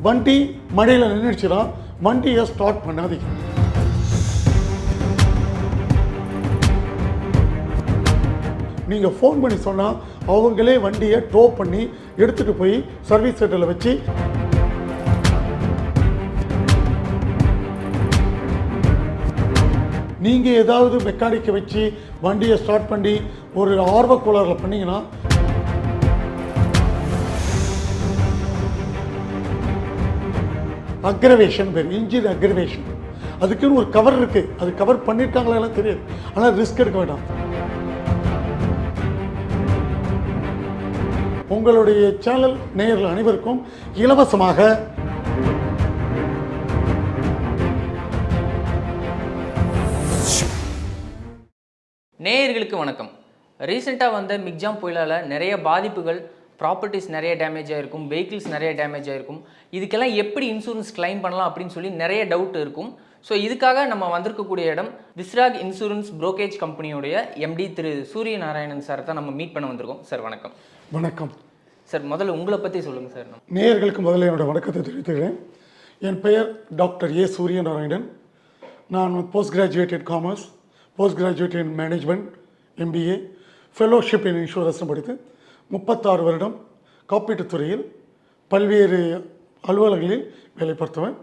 வண்டி மழையில் நின்றுச்சுன்னா வண்டியை ஸ்டார்ட் பண்ணாதீங்க. நீங்கள் ஃபோன் பண்ணி சொன்னால் அவங்களே வண்டியை டோ பண்ணி எடுத்துகிட்டு போய் சர்வீஸ் சென்டரில் வச்சு நீங்கள் ஏதாவது மெக்கானிக்கை வச்சு வண்டியை ஸ்டார்ட் பண்ணி ஒரு ஆர்வக்கோளாறில் பண்ணிங்கன்னா அக்ரவேஷன் பேர், இன்ஜின் அக்ரவேஷன். அதுக்குன்னு ஒரு கவர் இருக்குது, அது கவர் பண்ணியிருக்காங்களா எல்லாம் தெரியாது. ஆனால் ரிஸ்க் எடுக்க வேண்டாம். உங்களுடைய சேனல் நேயர்கள் அனைவருக்கும் இலவசமாக நேயர்களுக்கு வணக்கம். ரீசெண்டாக வந்த மிக்ஜாம் புயலால் நிறைய பாதிப்புகள், ப்ராப்பர்ட்டிஸ் நிறைய டேமேஜ் ஆகிருக்கும், வெஹிக்கிள்ஸ் நிறைய டேமேஜ் ஆகிருக்கும். இதுக்கெல்லாம் எப்படி இன்சூரன்ஸ் கிளைம் பண்ணலாம் அப்படின்னு சொல்லி நிறைய டவுட் இருக்கும். ஸோ இதுக்காக நம்ம வந்திருக்கக்கூடிய இடம் விஸ்ராக் இன்சூரன்ஸ் புரோக்கேஜ் கம்பெனியோடைய எம்டி திரு சூரிய நாராயணன் சார் தான் நம்ம மீட் பண்ண வந்திருக்கோம். சார் வணக்கம். வணக்கம் சார். முதல்ல உங்களை பற்றி சொல்லுங்கள் சார். நேயர்களுக்கு முதல்ல என்னோட வணக்கத்தை தெரிவித்துக்கிறேன். என் பெயர் டாக்டர் ஏ சூரிய நாராயணன். நான் post graduated commerce, post graduate in management, MBA, fellowship in insurance படித்து 36 வருடம் காப்பீட்டுத் துறையில் பல்வேறு அலுவலகங்களில் வேலை பார்த்தவன்.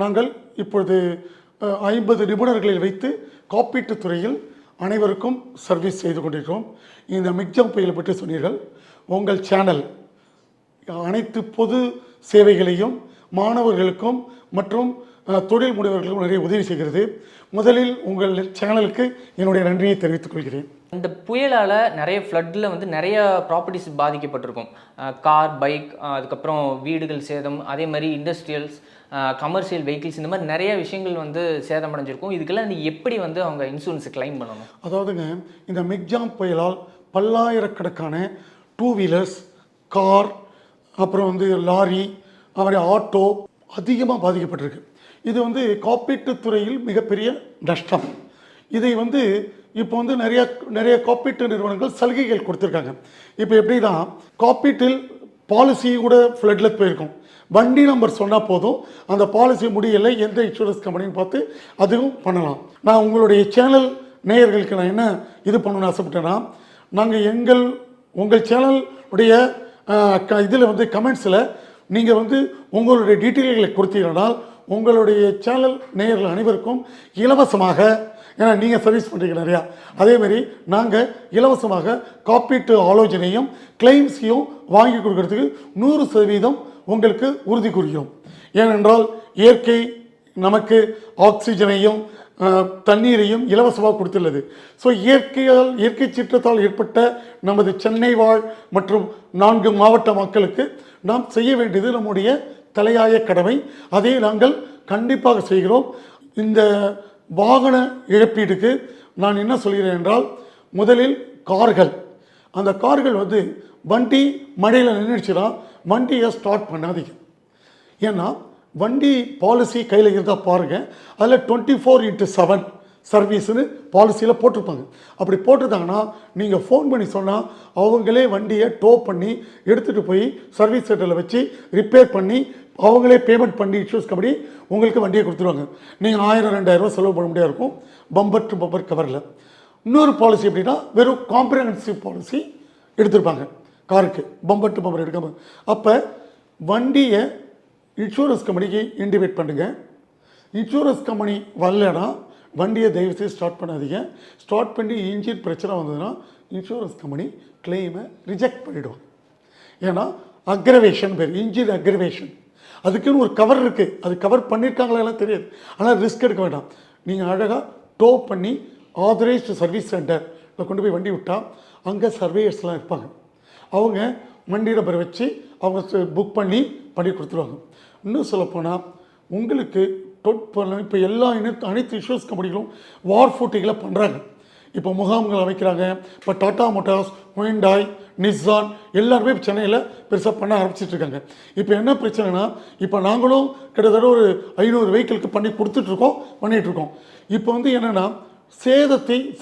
நாங்கள் இப்பொழுது 50 நிபுணர்களை வைத்து காப்பீட்டுத் துறையில் அனைவருக்கும் சர்வீஸ் செய்து கொண்டிருக்கிறோம். இந்த மிக்ஜாம் புயலை பற்றி சொன்னீர்கள். உங்கள் சேனல் அனைத்து பொது சேவைகளையும் மாணவர்களுக்கும் மற்றும் தொழில் முனைவர்களுக்கும் நிறைய உதவி செய்கிறது. முதலில் உங்கள் சேனலுக்கு என்னுடைய நன்றியை தெரிவித்துக் கொள்கிறேன். இந்த புயலால் நிறைய ஃப்ளட்டில் வந்து நிறைய ப்ராப்பர்ட்டிஸ் பாதிக்கப்பட்டிருக்கும். கார், பைக், அதுக்கப்புறம் வீடுகள் சேதம், அதே மாதிரி இண்டஸ்ட்ரியல்ஸ், கமர்ஷியல் வெஹிக்கிள்ஸ், இந்த மாதிரி நிறைய விஷயங்கள் வந்து சேதமடைஞ்சிருக்கும். இதுக்கெல்லாம் எப்படி வந்து அவங்க இன்சூரன்ஸ் கிளைம் பண்ணணும்? அதாவதுங்க, இந்த மிக்ஜாம் புயலால் பல்லாயிரக்கணக்கான 2 வீலர்ஸ், கார், அப்புறம் வந்து லாரி, அப்புறம் ஆட்டோ அதிகமாக பாதிக்கப்பட்டிருக்கு. இது வந்து காப்பீட்டுத் துறையில் மிகப்பெரிய நஷ்டம். இதை வந்து இப்போ வந்து நிறைய காப்பீட்டு நிறுவனங்கள் சலுகைகள் கொடுத்துருக்காங்க. இப்போ எப்படின்னா, காப்பீட்டில் பாலிசி கூட ஃப்ளட்டில் போயிருக்கும். வண்டி நம்பர் சொன்னால் போதும், அந்த பாலிசி முடியலை, எந்த இன்சூரன்ஸ் கம்பெனின்னு பார்த்து அதுவும் பண்ணலாம். நான் உங்களுடைய சேனல் நேயர்களுக்கு நான் என்ன இது பண்ணணும்னு ஆசைப்பட்டேன்னா, நாங்கள் உங்கள் சேனலுடைய இதில் வந்து கமெண்ட்ஸில் நீங்கள் வந்து உங்களுடைய டீட்டெயில்களை கொடுத்தீங்கன்னா உங்களுடைய சேனல் நேயர்கள் அனைவருக்கும் இலவசமாக, ஏன்னா நீங்கள் சர்வீஸ் பண்ணுறீங்க நிறையா, அதேமாதிரி நாங்கள் இலவசமாக காப்பீட்டு ஆலோசனையும் கிளைம்ஸையும் வாங்கி கொடுக்கறதுக்கு 100% உங்களுக்கு உறுதி கூறுகிறோம். ஏனென்றால் இயற்கை நமக்கு ஆக்சிஜனையும் தண்ணீரையும் இலவசமாக கொடுத்துள்ளது. ஸோ இயற்கை சீற்றத்தால் ஏற்பட்ட நமது சென்னை வாழ் மற்றும் 4 மாவட்ட மக்களுக்கு நாம் செய்ய வேண்டியது நம்முடைய தலையாய கடமை. அதை நாங்கள் கண்டிப்பாக செய்கிறோம். இந்த வாகன இழப்பீடுக்கு நான் என்ன சொல்கிறேன் என்றால், முதலில் கார்கள், அந்த கார்கள் வந்து வண்டி மழையில் நின்றுச்சுன்னா வண்டியை ஸ்டார்ட் பண்ணாதீங்க. ஏன்னா வண்டி பாலிசி கையில் இருந்தால் பாருங்கள், அதில் 24/7 சர்வீஸ்னு பாலிசியில் போட்டிருப்பாங்க. அப்படி போட்டிருந்தாங்கன்னா நீங்கள் ஃபோன் பண்ணி சொன்னால் அவங்களே வண்டியை டோ பண்ணி எடுத்துகிட்டு போய் சர்வீஸ் சென்டரில் வச்சு ரிப்பேர் பண்ணி அவங்களே பேமெண்ட் பண்ணி இன்சூரன்ஸ் கம்பெனி உங்களுக்கு வண்டியை கொடுத்துருவாங்க. நீங்கள் 1000-2000 ரூபா செலவு பண்ண முடியாது இருக்கும் பம்பர் டு பம்பர் கவரில். இன்னொரு பாலிசி எப்படின்னா, வெறும் காம்ப்ரிஹென்சிவ் பாலிசி எடுத்திருப்பாங்க காருக்கு, பம்பர் டு பம்பர் எடுக்காமல். அப்போ வண்டியை இன்சூரன்ஸ் கம்பெனிக்கு இன்டிமேட் பண்ணுங்கள். இன்சூரன்ஸ் கம்பெனி வரலன்னா வண்டியை தயவுசெய்து ஸ்டார்ட் பண்ணாதீங்க. ஸ்டார்ட் பண்ணி இன்ஜின் பிரச்சனை வந்ததுன்னா இன்சூரன்ஸ் கம்பெனி கிளைமை ரிஜெக்ட் பண்ணிவிடுவாங்க. ஏன்னா அக்ரவேஷன் பேர், இன்ஜின் அக்ரவேஷன். அதுக்குன்னு ஒரு கவர் இருக்குது, அது கவர் பண்ணியிருக்காங்களா எல்லாம் தெரியாது. ஆனால் ரிஸ்க் எடுக்க வேண்டாம். நீங்கள் அழகாக டோ பண்ணி ஆதரைஸ்டு சர்வீஸ் சென்டரில் கொண்டு போய் வண்டி விட்டால் அங்கே சர்வேயர்ஸ்லாம் இருப்பாங்க. அவங்க வண்டி நம்பர் வச்சு அவங்க புக் பண்ணி கொடுத்துருவாங்க. இன்னும் சொல்லப்போனால் உங்களுக்கு இப்போ அனைத்து இன்சூரன்ஸ் கம்பெனிகளும் வார் ஃபூட்டிங்களை பண்ணுறாங்க. இப்போ முகாம்கள் அமைக்கிறாங்க. இப்போ டாடா மோட்டார்ஸ், ஹுண்டாய், நிஸ்ஸான் எல்லாருமே சென்னையில் பெருசாக பண்ண ஆரம்பிச்சிட்ருக்காங்க. இப்போ என்ன பிரச்சனைனா, இப்போ நாங்களும் கிட்டத்தட்ட ஒரு 500 வெஹிக்கிளுக்கு பண்ணிகிட்ருக்கோம். இப்போ வந்து என்னென்னா,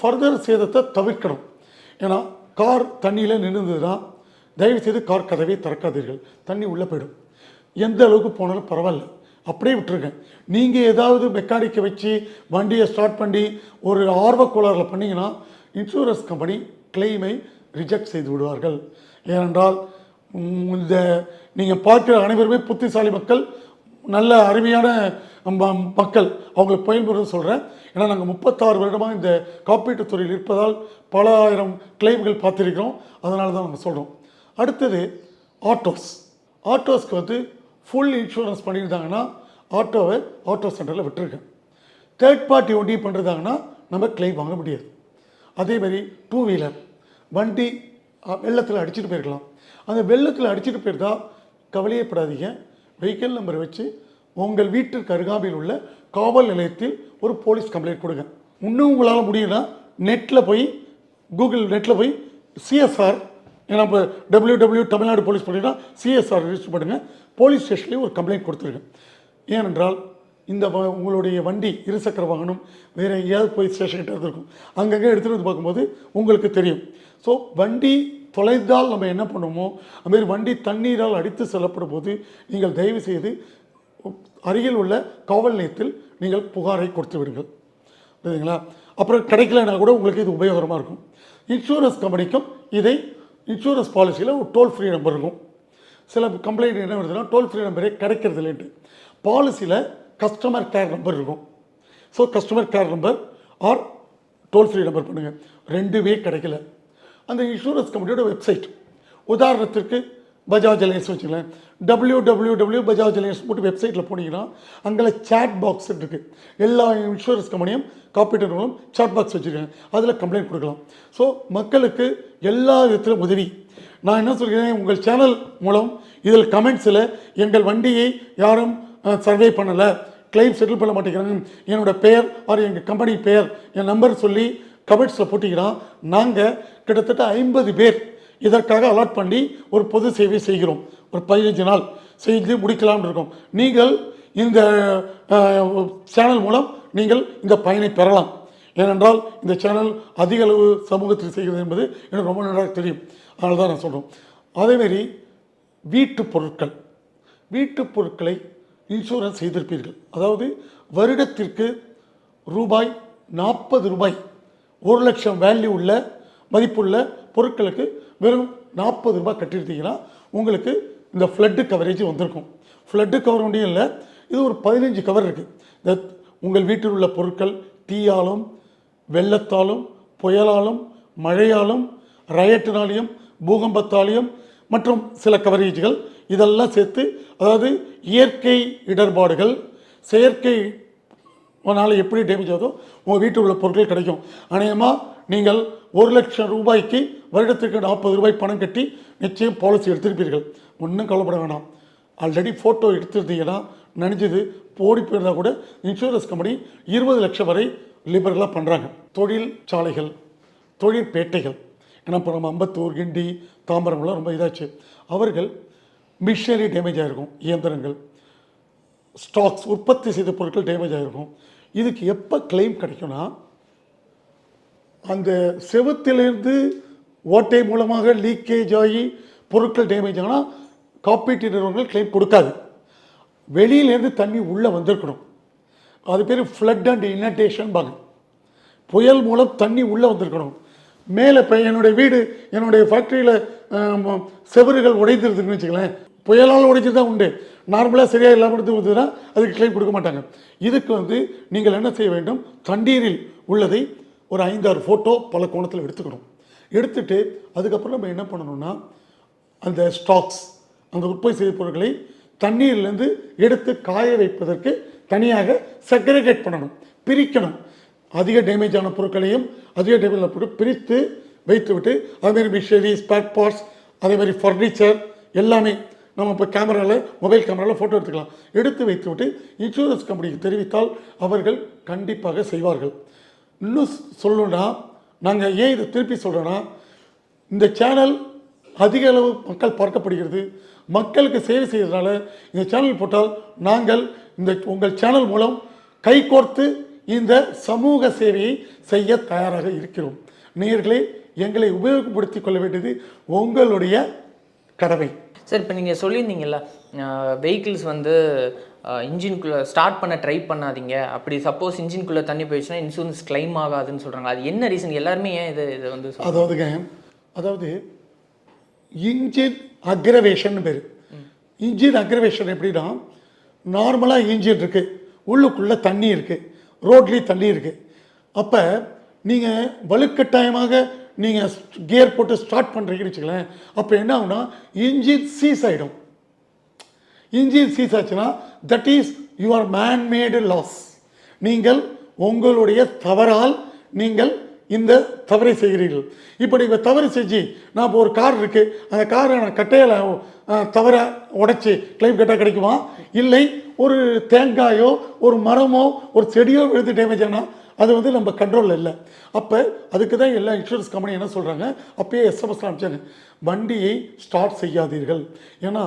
ஃபர்தர் சேதத்தை தவிர்க்கணும். ஏன்னா கார் தண்ணியில் நின்றுதுன்னா தயவுசெய்து கார் கதவை திறக்காதீர்கள், தண்ணி உள்ளே போயிடும். எந்த அளவுக்கு போனாலும் பரவாயில்ல, அப்படியே விட்டுருங்க. நீங்கள் ஏதாவது மெக்கானிக்கை வச்சு வண்டியை ஸ்டார்ட் பண்ணி ஒரு ஆர்வக்கோளாறில் பண்ணிங்கன்னா இன்சூரன்ஸ் கம்பெனி கிளைமை ரிஜெக்ட் செய்து விடுவார்கள். ஏனென்றால் இந்த நீங்கள் பார்க்குற அனைவருமே புத்திசாலி மக்கள், நல்ல அருமையான மக்கள், அவங்களுக்கு பயன்படுறது சொல்கிறேன். ஏன்னா நாங்கள் 36 வருடமாக இந்த காப்பீட்டுத் துறையில் இருப்பதால் பல ஆயிரம் கிளைம்கள் பார்த்துருக்கிறோம். அதனால தான் நாங்கள் சொல்கிறோம். அடுத்தது ஆட்டோஸ்க்கு வந்து ஃபுல் இன்சூரன்ஸ் பண்ணியிருந்தாங்கன்னா ஆட்டோவை ஆட்டோ சென்டரில் விட்டுருக்கேன். தேர்ட் பார்ட்டி ஒண்டி பண்ணுறதாங்கன்னா நம்ம கிளைம் வாங்க முடியாது. அதேமாதிரி 2 வீலர் வண்டி வெள்ளத்தில் அடிச்சுட்டு போயிருக்கலாம். அந்த வெள்ளத்தில் அடிச்சுட்டு போயிருந்தா கவலையப்படாதீங்க, வெஹிக்கிள் நம்பரை வச்சு உங்கள் வீட்டிற்கு அருகாமையில் உள்ள காவல் நிலையத்தில் ஒரு போலீஸ் கம்ப்ளைண்ட் கொடுங்க. இன்னும் உங்களால் முடியும்னா கூகுள் நெட்டில் போய் சிஎஸ்ஆர், ஏன்னா இப்போ WW தமிழ்நாடு போலீஸ் பண்ணிங்கன்னா சிஎஸ்ஆர் ரெஜிஸ்டர் பண்ணுங்கள். போலீஸ் ஸ்டேஷன்லேயும் ஒரு கம்ப்ளைண்ட் கொடுத்துருங்க. ஏனென்றால் இந்த உங்களுடைய வண்டி இருசக்கர வாகனம் வேறு எங்கேயாவது போய் ஸ்டேஷன்கிட்ட இருக்கும், அங்கங்கே எடுத்துகிட்டு வந்து பார்க்கும்போது உங்களுக்கு தெரியும். ஸோ வண்டி தொலைந்தால் நம்ம என்ன பண்ணுவோமோ அதுமாரி வண்டி தண்ணீரால் அடித்து செல்லப்படும் போது நீங்கள் தயவு செய்து அருகில் உள்ள காவல் நிலையத்தில் நீங்கள் புகாரை கொடுத்து விடுங்கள். புரியுதுங்களா? அப்புறம் கிடைக்கலன்னா கூட உங்களுக்கு இது உபயோகரமாக இருக்கும். இன்சூரன்ஸ் கம்பெனிக்கும் இன்சூரன்ஸ் பாலிசியில் ஒரு டோல் ஃப்ரீ நம்பர் இருக்கும். சில கம்ப்ளைண்ட் என்ன வருதுன்னா டோல் ஃப்ரீ நம்பரே கிடைக்கிறது இல்லைன்ட்டு. பாலிசியில் கஸ்டமர் கேர் நம்பர் இருக்கும். So customer care number or toll free number பண்ணுங்கள். 2வே கிடைக்கல, அந்த இன்சூரன்ஸ் கம்பெனியோட வெப்சைட், உதாரணத்திற்கு பஜாஜ் அலையன்ஸ் வச்சுக்கலாம், www பஜாஜ் அலையன்ஸ் போட்டு வெப்சைட்டில் போனீங்கன்னா அங்கே சேட் பாக்ஸ் இருக்குது. எல்லா இன்சூரன்ஸ் கம்பெனியும் காப்பீட்டு நிறுவனம் சேட் பாக்ஸ் வச்சுருக்காங்க, அதில் கம்ப்ளைண்ட் கொடுக்கலாம். ஸோ மக்களுக்கு எல்லா விதத்திலும் உதவி. நான் என்ன சொல்கிறேன், உங்கள் சேனல் மூலம் இதில் கமெண்ட்ஸில் எங்கள் வண்டியை யாரும் சர்வே பண்ணலை, கிளைம் செட்டில் பண்ண மாட்டேங்கிறாங்க, என்னோட பெயர் ஆர் எங்கள் கம்பெனி பெயர் என் நம்பர் சொல்லி கமெண்ட்ஸில் போட்டிங்கன்னா நாங்கள் கிட்டத்தட்ட 50 பேர் இதற்காக அலாட் பண்ணி ஒரு பொது சேவை செய்கிறோம். ஒரு 15 நாள் செய்து முடிக்கலாம்னு இருக்கோம். நீங்கள் இந்த சேனல் மூலம் நீங்கள் இந்த பயனை பெறலாம். ஏனென்றால் இந்த சேனல் அதிக அளவு சமூகத்தில் செய்கிறது என்பது எனக்கு ரொம்ப நன்றாக தெரியும். அதனால தான் நான் சொல்கிறோம். அதேமாரி வீட்டுப் பொருட்களை இன்சூரன்ஸ் செய்திருப்பீர்கள். அதாவது வருடத்திற்கு ரூபாய் 40 1 லட்சம் வேல்யூ உள்ள மதிப்புள்ள பொருட்களுக்கு வெறும் 40 ரூபாய் கட்டியிருந்தீங்கன்னா உங்களுக்கு இந்த ஃப்ளட்டு கவரேஜ் வந்திருக்கும். ஃப்ளட்டு கவர் ஒன்றும் இல்லை, இது ஒரு 15 கவர் இருக்குது. உங்கள் வீட்டில் உள்ள பொருட்கள் தீயாலும் வெள்ளத்தாலும் புயலாலும் மழையாலும் ரயட்டினாலையும் பூகம்பத்தாலையும் மற்றும் சில கவரேஜ்கள் இதெல்லாம் சேர்த்து, அதாவது இயற்கை இடர்பாடுகள் செயற்கை அதனால் எப்படி டேமேஜ் ஆகுதோ உங்கள் வீட்டில் உள்ள பொருட்கள் கிடைக்கும். அநேகமாக நீங்கள் 1 லட்சம் ரூபாய்க்கு வருடத்துக்கு 40 ரூபாய் பணம் கட்டி நிச்சயம் பாலிசி எடுத்திருப்பீர்கள். ஒன்றும் கவலைப்பட வேணாம். ஆல்ரெடி ஃபோட்டோ எடுத்திருந்தீங்கன்னா நினைஞ்சது போடி போயிருந்தால் கூட இன்சூரன்ஸ் கம்பெனி 20 லட்சம் வரை லிபரலாக பண்ணுறாங்க. தொழிற்சாலைகள் தொழிற்பேட்டைகள், ஏன்னா இப்போ நம்ம அம்பத்தூர் கிண்டி தாம்பரம்லாம் ரொம்ப இதாச்சு, அவர்கள் மிஷினரி டேமேஜ் ஆகிருக்கும், இயந்திரங்கள் ஸ்டாக்ஸ் உற்பத்தி செய்த பொருட்கள் டேமேஜ் ஆகிருக்கும். இதுக்கு எப்போ கிளைம் கிடைக்கும்னா அந்த செவுத்திலிருந்து ஓட்டை மூலமாக லீக்கேஜ் ஆகி பொருட்கள் டேமேஜ் ஆனால் காப்பீட்டு நிறுவனங்கள் கிளைம் கொடுக்காது. வெளியிலேருந்து தண்ணி உள்ளே வந்திருக்கணும். அது பேர் ஃப்ளட் அண்ட் இனடேஷன் பாங்க. புயல் மூலம் தண்ணி உள்ளே வந்திருக்கணும். மேலே இப்போ என்னுடைய ஃபேக்ட்ரியில் செவறுகள் உடைந்திருக்குன்னு வச்சுக்கலாம், புயலால் உடைச்சி தான் உண்டு. நார்மலாக சரியாக இல்லாமல் இருந்ததுன்னா அதுக்கு கிளைம் கொடுக்க மாட்டாங்க. இதுக்கு நீங்கள் என்ன செய்ய வேண்டும், தண்ணீரில் உள்ளதை ஒரு 5-6 ஃபோட்டோ பல கோணத்தில் எடுத்துக்கணும். எடுத்துட்டு அதுக்கப்புறம் நம்ம என்ன பண்ணணும்னா அந்த ஸ்டாக்ஸ் அந்த உற்பத்தி செய்த பொருட்களை தண்ணீர்லேருந்து எடுத்து காய வைப்பதற்கு தனியாக செக்ரிகேட் பண்ணணும், பிரிக்கணும். அதிக டேமேஜ் ஆன பொருட்களையும் அதிக டேமேஜ் ஆன பொருட்கள் பிரித்து வைத்து விட்டு அதேமாதிரி மிஷினரி ஸ்பேர் பார்ட்ஸ் அதேமாதிரி ஃபர்னிச்சர் எல்லாமே நம்ம இப்போ மொபைல் கேமராவில் ஃபோட்டோ எடுத்துக்கலாம். எடுத்து வைத்து விட்டு இன்சூரன்ஸ் கம்பெனிக்கு தெரிவித்தால் அவர்கள் கண்டிப்பாக செய்வார்கள். இன்னும் சொல்லணும்னா நாங்கள் ஏன் இதை திருப்பி சொல்கிறோன்னா, இந்த சேனல் அதிக அளவு மக்கள் பார்க்கப்படுகிறது. மக்களுக்கு சேவை செய்கிறதுனால இந்த சேனல் போட்டால் நாங்கள் உங்கள் சேனல் மூலம் கைகோர்த்து இந்த சமூக சேவையை செய்ய தயாராக இருக்கிறோம். நேயர்களே, எங்களை உபயோகப்படுத்திக் கொள்ள வேண்டியது உங்களுடைய கடமை. சார் இப்போ நீங்கள் சொல்லியிருந்தீங்கல்ல வெஹிக்கிள்ஸ் வந்து இன்ஜின்குள்ளே ஸ்டார்ட் பண்ண ட்ரை பண்ணாதீங்க, அப்படி சப்போஸ் இன்ஜின்குள்ளே தண்ணி போயிடுச்சுன்னா இன்சூரன்ஸ் கிளைம் ஆகாதுன்னு சொல்கிறாங்க. அது என்ன ரீசன்? எல்லாருமே ஏன் இதை வந்து அதாவது இன்ஜின் அக்ரவேஷன் பேர். இன்ஜின் அக்ரவேஷன் எப்படின்னா, நார்மலாக இன்ஜின் இருக்குது, உள்ளுக்குள்ளே தண்ணி இருக்குது, ரோட்லேயும் தண்ணி இருக்குது. அப்போ நீங்கள் வலுக்கட்டாயமாக நீங்கள் கியர் போட்டு ஸ்டார்ட் பண்ணுறீங்கன்னு வச்சுக்கலேன், அப்போ என்ன ஆகுனா இன்ஜின் சீஸ் ஆகிடும். இன்ஜின் சீஸ் ஆச்சுன்னா that is your manmade loss. நீங்கள் உங்களுடைய தவறால் நீங்கள் இந்த தவறை செய்கிறீர்கள். இப்போ நீங்கள் தவறு செஞ்சு, நான் இப்போ ஒரு கார் இருக்குது, அந்த காரை நான் கட்டையில் தவறை உடைச்சி கிளைம் கட்டால் கிடைக்குமா? இல்லை, ஒரு தேங்காயோ ஒரு மரமோ ஒரு செடியோ விழுந்து டேமேஜ் ஆனால் அது வந்து நம்ம கண்ட்ரோலில் இல்லை. அப்போ அதுக்கு தான் எல்லா இன்சூரன்ஸ் கம்பெனி என்ன சொல்கிறாங்க, அப்பயே எஸ்எம்எஸ் அனுப்பிச்சாங்க, வண்டியை ஸ்டார்ட் செய்யாதீர்கள். ஏன்னா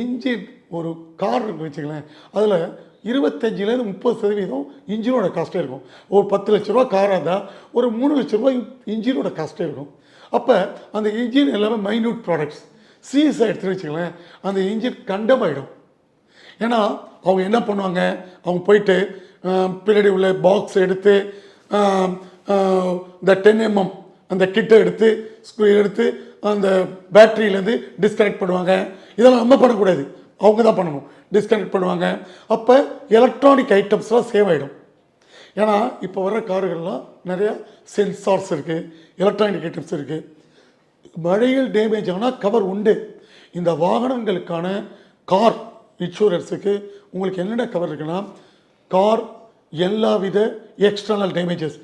இன்ஜின் ஒரு கார் வச்சுங்களேன், அதில் 25% 30% இன்ஜினோட காஸ்ட்டே இருக்கும். ஒரு 10 லட்ச ரூபா காராக இருந்தால் ஒரு 3 லட்ச ரூபாய் இன்ஜினோட காஸ்ட்டே இருக்கும். அப்போ அந்த இன்ஜின் எல்லாமே மைன்யூட் ப்ராடக்ட்ஸ். சீரியஸாக எடுத்துகிட்டு வச்சுங்களேன், அந்த இன்ஜின் கண்டம் ஆகிடும். ஏன்னா அவங்க என்ன பண்ணுவாங்க, அவங்க போயிட்டு பின்னாடி உள்ள பாக்ஸ் எடுத்து இந்த 10mm அந்த கிட்டை எடுத்து ஸ்க்ரூ எடுத்து அந்த பேட்டரியிலேருந்து டிஸ்கனெக்ட் பண்ணுவாங்க. இதெல்லாம் நம்ம பண்ணக்கூடாது, அவங்க தான் பண்ணணும். டிஸ்கனெக்ட் பண்ணுவாங்க. அப்போ எலக்ட்ரானிக் ஐட்டம்ஸ்லாம் சேவ் ஆகிடும். ஏன்னா இப்போ வர்ற காருகள்லாம் நிறையா சென்சார்ஸ் இருக்குது, எலக்ட்ரானிக் ஐட்டம்ஸ் இருக்குது. மழையில் டேமேஜ் ஆனால் கவர் உண்டு. இந்த வாகனங்களுக்கான கார் இன்சூரன்ஸுக்கு உங்களுக்கு என்னென்ன கவர் இருக்குன்னா, கார் எல்லா வித எக்ஸ்டர்னல் டேமேஜஸ்,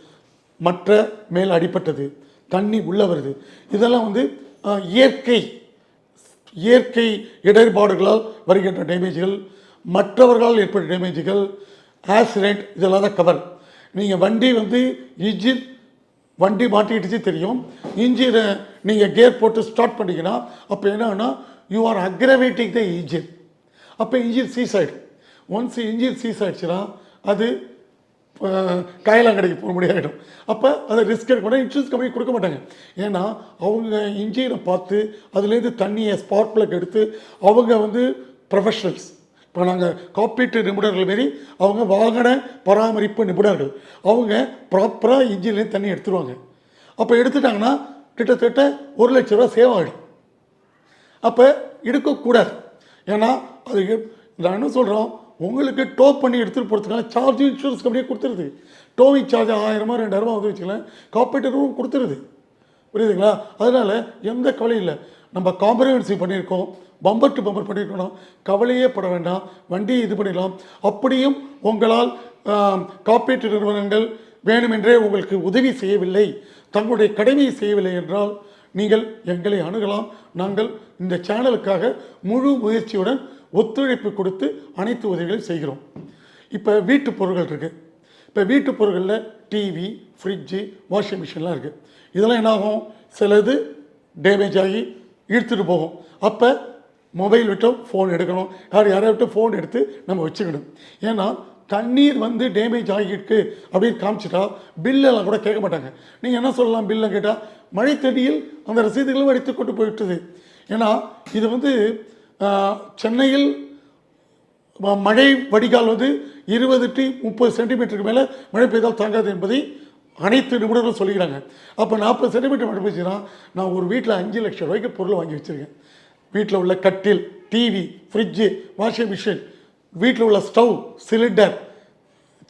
மற்ற மேல் அடிப்பட்டது, தண்ணி உள்ளே வருது, இதெல்லாம் வந்து இயற்கை இடர்பாடுகளால் வருகின்ற டேமேஜ்கள், மற்றவர்களால் ஏற்பட்ட டேமேஜ்கள், ஆக்சிடெண்ட், இதெல்லாம் தான் கவர். நீங்கள் வண்டி வந்து இன்ஜின் வண்டி மாட்டிக்கிட்டுச்சு தெரியும், இன்ஜினை நீங்கள் கியர் போட்டு ஸ்டார்ட் பண்ணிங்கன்னா அப்போ என்னன்னா you are aggravating the engine. அப்போ இன்ஜின் சீஸ் ஆகிடும். ஒன்ஸ் இன்ஜின் சீஸ் ஆகிடுச்சுன்னா அது காயலாங்கடைக்கு போக முடியாகிடும். அப்போ அதை ரிஸ்க் எடுக்க இன்சூரன்ஸ் கம்பெனி கொடுக்க மாட்டாங்க. ஏன்னா அவங்க இன்ஜினை பார்த்து அதுலேருந்து தண்ணியை ஸ்பார்க் பிளக் எடுத்து அவங்க வந்து ப்ரொஃபஷனல்ஸ். இப்போ நாங்கள் காப்பீட்டு நிபுணர்கள் மாரி அவங்க வாகன பராமரிப்பு நிபுணர்கள். அவங்க ப்ராப்பராக இன்ஜின்லேருந்து தண்ணி எடுத்துருவாங்க. அப்போ எடுத்துட்டாங்கன்னா கிட்டத்தட்ட 1 லட்ச ரூபா சேவ் ஆகிடும். அப்போ எடுக்கக்கூடாது. ஏன்னா அது நான் என்ன சொல்கிறோம், உங்களுக்கு டோ பண்ணி எடுத்துகிட்டு போகிறதுக்கான சார்ஜ் இன்சூரன்ஸ் கம்பெனியே கொடுத்துருது. டோவிங் சார்ஜ் 1000 2000 வந்து வச்சுக்கலாம், காப்பீட்டரும் கொடுத்துருது. புரியுதுங்களா? அதனால் எந்த கவலையும் இல்லை. நம்ம காம்ப்ரஹென்சிவ் பண்ணியிருக்கோம், பம்பர் டு பம்பர் பண்ணியிருக்கணும், கவலையே பட வேண்டாம், வண்டியை இது பண்ணிடலாம். அப்படியும் உங்களால் காப்பீட்டு நிறுவனங்கள் வேணுமென்றே உங்களுக்கு உதவி செய்யவில்லை, தங்களுடைய கடமையை செய்யவில்லை என்றால் நீங்கள் எங்களை அணுகலாம். நாங்கள் இந்த சேனலுக்காக முழு முயற்சியுடன் ஒத்துழைப்பு கொடுத்து அனைத்து உதவிகளையும் செய்கிறோம். இப்போ வீட்டு பொருட்கள் இருக்குது. இப்போ வீட்டு பொருட்களில் டிவி, ஃப்ரிட்ஜு, வாஷிங் மிஷின்லாம் இருக்குது. இதெல்லாம் என்னாகும், சிலது டேமேஜ் ஆகி இழுத்துட்டு போகும். அப்போ மொபைல் விட்டு ஃபோன் எடுக்கணும், யாரை விட்டு ஃபோன் எடுத்து நம்ம வச்சுக்கணும். ஏன்னா தண்ணீர் வந்து டேமேஜ் ஆகியிருக்கு அப்படின்னு காமிச்சிட்டா பில்லெல்லாம் கூட கேட்க மாட்டாங்க. நீங்கள் என்ன சொல்லலாம், பில்லை கேட்டால் மழை தண்ணியில் அந்த ரசீதுகளும் அடித்து கொண்டு போயிட்டுது. ஏன்னா இது வந்து சென்னையில் மழை வடிகால் வந்து 20 to 30 சென்டிமீட்டருக்கு மேலே மழை பெய்தால் தாங்காது என்பதை அனைத்து நிபுணர்களும் சொல்லிக்கிறாங்க. அப்போ 40 சென்டிமீட்டர் மழை பெய்ச்சுன்னா நான் ஒரு வீட்டில் 5 லட்சம் ரூபாய்க்கு பொருள் வாங்கி வச்சுருக்கேன். வீட்டில் உள்ள கட்டில், டிவி, ஃப்ரிட்ஜு, வாஷிங் மிஷின், வீட்டில் உள்ள ஸ்டவ், சிலிண்டர்,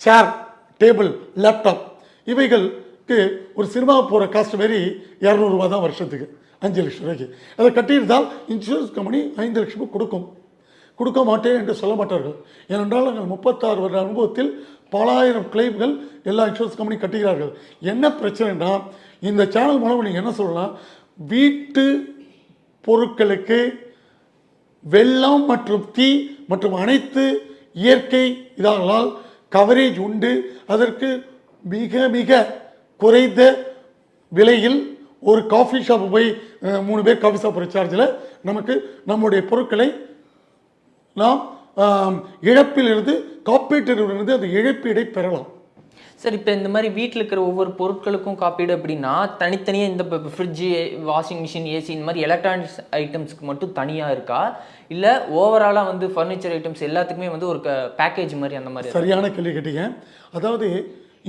சேர், டேபிள், லேப்டாப், இவைகளுக்கு ஒரு சினிமா போகிற காஸ்ட் மாரி 200 ரூபா தான் வருஷத்துக்கு, 5 லட்சம் ரூபாய்க்கு. அதை கட்டியிருந்தால் இன்சூரன்ஸ் கம்பெனி 5 லட்சம் கொடுக்கும். கொடுக்க மாட்டேன் என்று சொல்ல மாட்டார்கள். ஏனென்றால் நாங்கள் 36 வருட அனுபவத்தில் பலாயிரம் கிளைம்கள் எல்லா இன்சூரன்ஸ் கம்பெனி கட்டுகிறார்கள். என்ன பிரச்சனைனா, இந்த சேனல் மூலம் நீங்கள் என்ன சொல்லலாம், வீட்டு பொருட்களுக்கு வெள்ளம் மற்றும் தீ மற்றும் அனைத்து இயற்கை இதாகலால் கவரேஜ் உண்டு. அதற்கு மிக மிக குறைந்த விலையில் ஒரு காஃபி ஷாப்பு போய் 3 பேர் காஃபி சாப்பிட்ற சார்ஜில் நமக்கு நம்முடைய பொருட்களை நாம் இழப்பிலிருந்து காப்பீட்டிலிருந்து அந்த இழப்பீடை பெறலாம். சார் இப்போ இந்த மாதிரி வீட்டில் இருக்கிற ஒவ்வொரு பொருட்களுக்கும் காப்பீடு அப்படின்னா தனித்தனியாக இந்த ஃப்ரிட்ஜு, வாஷிங் மிஷின், ஏசி இந்த மாதிரி எலக்ட்ரானிக்ஸ் ஐட்டம்ஸ்க்கு மட்டும் தனியாக இருக்கா, இல்லை ஓவராலாக வந்து ஃபர்னிச்சர் ஐட்டம்ஸ் எல்லாத்துக்குமே வந்து ஒரு பேக்கேஜ் மாதிரி அந்த மாதிரி? சரியான கேள்வி கேட்டீங்க. அதாவது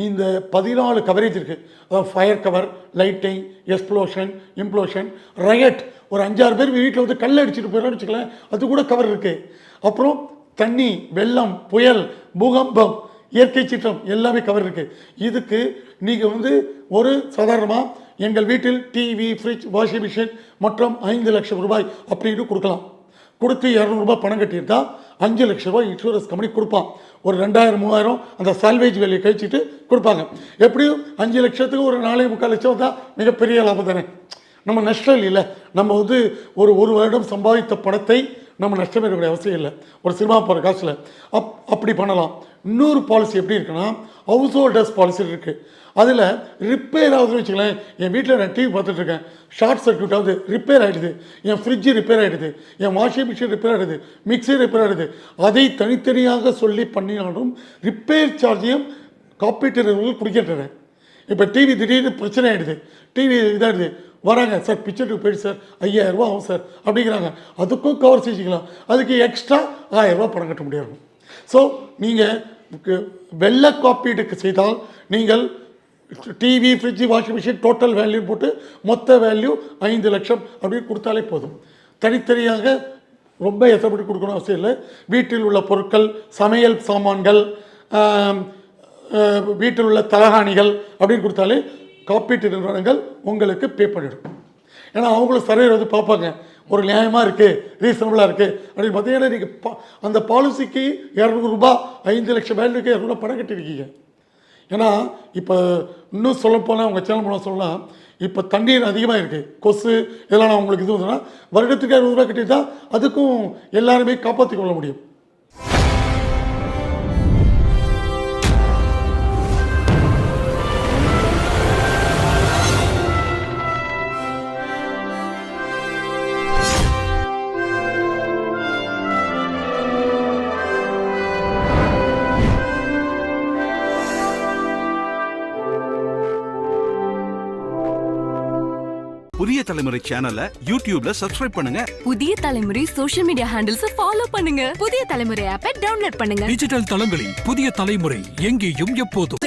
இந்த 14 கவரேஜ் இருக்குது. அதாவது fire cover, lighting, explosion, implosion, riot, ஒரு 5-6 பேர் வீட்டில் வந்து கல் அடிச்சுட்டு போயிடலாம்னு வச்சுக்கலாம், அது கூட கவர் இருக்குது. அப்புறம் தண்ணி, வெள்ளம், புயல், பூகம்பம், இயற்கை சீற்றம் எல்லாமே கவர் இருக்குது. இதுக்கு நீங்கள் வந்து ஒரு சாதாரணமாக எங்கள் வீட்டில் டிவி, ஃப்ரிட்ஜ், வாஷிங் மிஷின் மற்றும் 5 லட்சம் ரூபாய் அப்படின்னு கொடுக்கலாம். கொடுத்து 200 ரூபாய் பணம் கட்டியிருந்தா 5 லட்ச ரூபாய் இன்சூரன்ஸ் கம்பெனி கொடுப்பான். ஒரு 2000-3000 அந்த சால்வேஜ் வேலையை கழிச்சிட்டு கொடுப்பாங்க. எப்படியும் 5 லட்சத்துக்கு ஒரு 4.25 லட்சம் தான் மிகப்பெரிய லாபம் தானே. நம்ம நஷ்டம் இல்லை. நம்ம வந்து ஒரு வருடம் சம்பாதித்த பணத்தை நம்ம நஷ்டம் இருக்கக்கூடிய அவசியம் இல்லை. ஒரு சினிமா போகிற காசில் அப்படி பண்ணலாம். இன்னொரு பாலிசி எப்படி இருக்குன்னா, ஹவுஸ் ஹோல்டர்ஸ் பாலிசி இருக்குது. அதில் ரிப்பேர் ஆகுதுன்னு வச்சுக்கலாம். என் வீட்டில் நான் டிவி பார்த்துட்ருக்கேன், ஷார்ட் சர்க்யூட் ஆகுது, ரிப்பேர் ஆகிடுது, என் ஃப்ரிட்ஜு ரிப்பேர் ஆகிடுது, என் வாஷிங் மிஷின் ரிப்பேர் ஆகிடுது, மிக்சி ரிப்பேர் ஆகிடுது, அதை தனித்தனியாக சொல்லி பண்ணினாலும் ரிப்பேர் சார்ஜையும் காப்பீட்டு நிறுவனங்கள் கொடுக்கின்றன. இப்போ டிவி திடீர்னு பிரச்சனை ஆகிடுது, டிவி இதாகிடுது, வராங்க, சார் பிக்சருக்கு போயிடுது சார், 5000 ரூபா ஆகும் சார் அப்படிங்கிறாங்க. அதுக்கும் கவர் செஞ்சுக்கலாம். அதுக்கு எக்ஸ்ட்ரா 1000 ரூபா பணம் கட்ட முடியாது. ஸோ நீங்கள் வெள்ள காப்பீடுக்கு செய்தால் நீங்கள் TV, fridge, washing machine total value போட்டு மொத்த வேல்யூ 5 லட்சம் அப்படின்னு கொடுத்தாலே போதும். தனித்தனியாக ரொம்ப எசப்பட்டு கொடுக்கணும் அவசியம் இல்லை. வீட்டில் உள்ள பொருட்கள், சமையல் சாமான்கள், வீட்டில் உள்ள தலகாணிகள் அப்படின்னு கொடுத்தாலே காப்பீட்டு நிறுவனங்கள் உங்களுக்கு பே பண்ணிடும். ஏன்னா அவங்களும் சர்வே வந்து பார்ப்பாங்க, ஒரு நியாயமாக இருக்குது, ரீசனபுளாக இருக்குது அப்படின்னு பார்த்தீங்கன்னா நீங்கள் அந்த பாலிசிக்கு 200 ரூபா, 5 லட்சம் வேல்யூக்கு 200 ரூபா பணம் கட்டியிருக்கீங்க. ஏன்னா இப்போ இன்னும் சொல்லப்போனால் உங்கள் சேனல் மூலம் சொல்லலாம், இப்போ தண்ணீர் அதிகமாக இருக்குது, கொசு இதெல்லாம் நான் உங்களுக்கு இது வந்துன்னா வருடத்துக்கு 60 ரூபா கட்டி தான் அதுக்கும் எல்லாருமே காப்பாற்றி கொள்ள முடியும். புதிய தலைமுறை சேனலை யூடியூப்ல சப்ஸ்கிரைப் பண்ணுங்க. புதிய தலைமுறை சோஷியல் மீடியா ஹேண்டில்ஸ் ஃபாலோ பண்ணுங்க. புதிய தலைமுறை ஆப்பை டவுன்லோட் பண்ணுங்க. டிஜிட்டல் தளங்களில் புதிய தலைமுறை எங்கேயும் எப்போதும்.